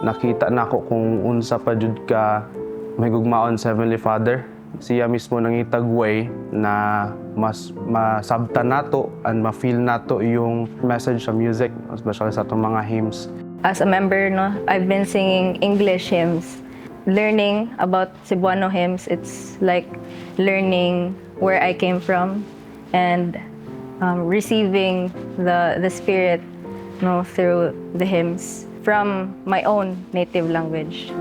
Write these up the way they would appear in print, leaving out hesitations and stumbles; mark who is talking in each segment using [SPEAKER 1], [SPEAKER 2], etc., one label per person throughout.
[SPEAKER 1] Nakita na ako kung unsa pa jud ka may gugmaon sa Heavenly Father. Siya mismo nangitag way na mas masabtan nato and ma-feel nato yung message sa music, especially sa itong mga hymns.
[SPEAKER 2] As a member, no, I've been singing English hymns. Learning about Cebuano hymns, it's like learning where I came from and receiving the spirit, no, through the hymns from my own native language.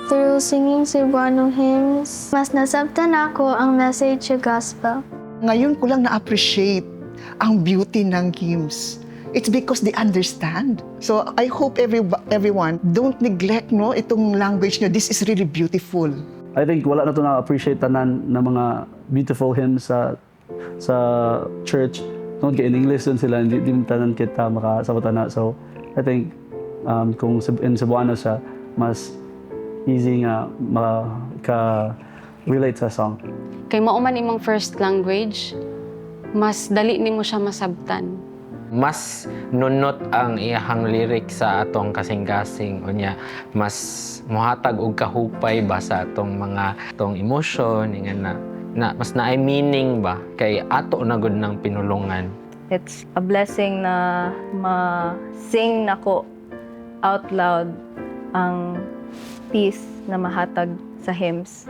[SPEAKER 3] Through singing Cebuano hymns, mas nasabtan ako ang message sa gospel.
[SPEAKER 4] Ngayon ko lang na-appreciate ang beauty ng hymns. It's because they understand. So I hope everyone don't neglect itong language nyo. This is really beautiful.
[SPEAKER 5] I think wala na ito na-appreciate tanan ng mga beautiful hymns sa church. Tungkol kay in English dun sila, hindi tanan kita makasabatan na. So I think kung in Cebuano siya, mas easy nga maka-relate sa song.
[SPEAKER 6] Kay mauman imong first language, mas dali nimo siya masabtan.
[SPEAKER 7] Mas nunot ang iyahang lyric sa atong kasing-kasing unya mas mohatag og kahupay ba sa atong mga atong emotion nga na mas naay meaning ba kay ato na gud ng pinulungan.
[SPEAKER 2] It's a blessing na ma-sing nako out loud ang peace na mahatag sa hymns.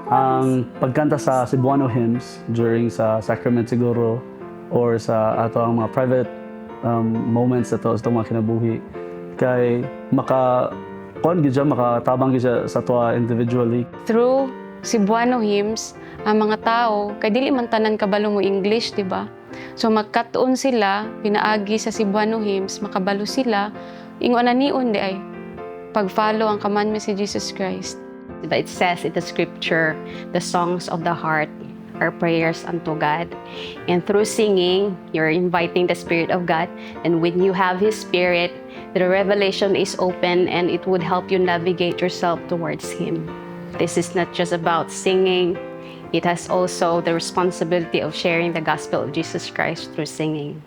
[SPEAKER 5] Ang pagkanta sa Cebuano hymns during sa sacrament siguro or sa ato ang mga private moments sa itong mga kinabuhi kay makatabang gid sa tuwa individually.
[SPEAKER 6] Through Cebuano hymns, ang mga tao, kay dili man tanan kabalo mo English, di ba? So magkatuon sila, pinaagi sa Cebuano hymns, makabalo sila, ingon na niun di ay pag-follow ang commandments si Jesus Christ.
[SPEAKER 8] It says in the scripture, the songs of the heart are prayers unto God. And through singing, you're inviting the Spirit of God. And when you have His Spirit, the revelation is open and it would help you navigate yourself towards Him. This is not just about singing. It has also the responsibility of sharing the gospel of Jesus Christ through singing.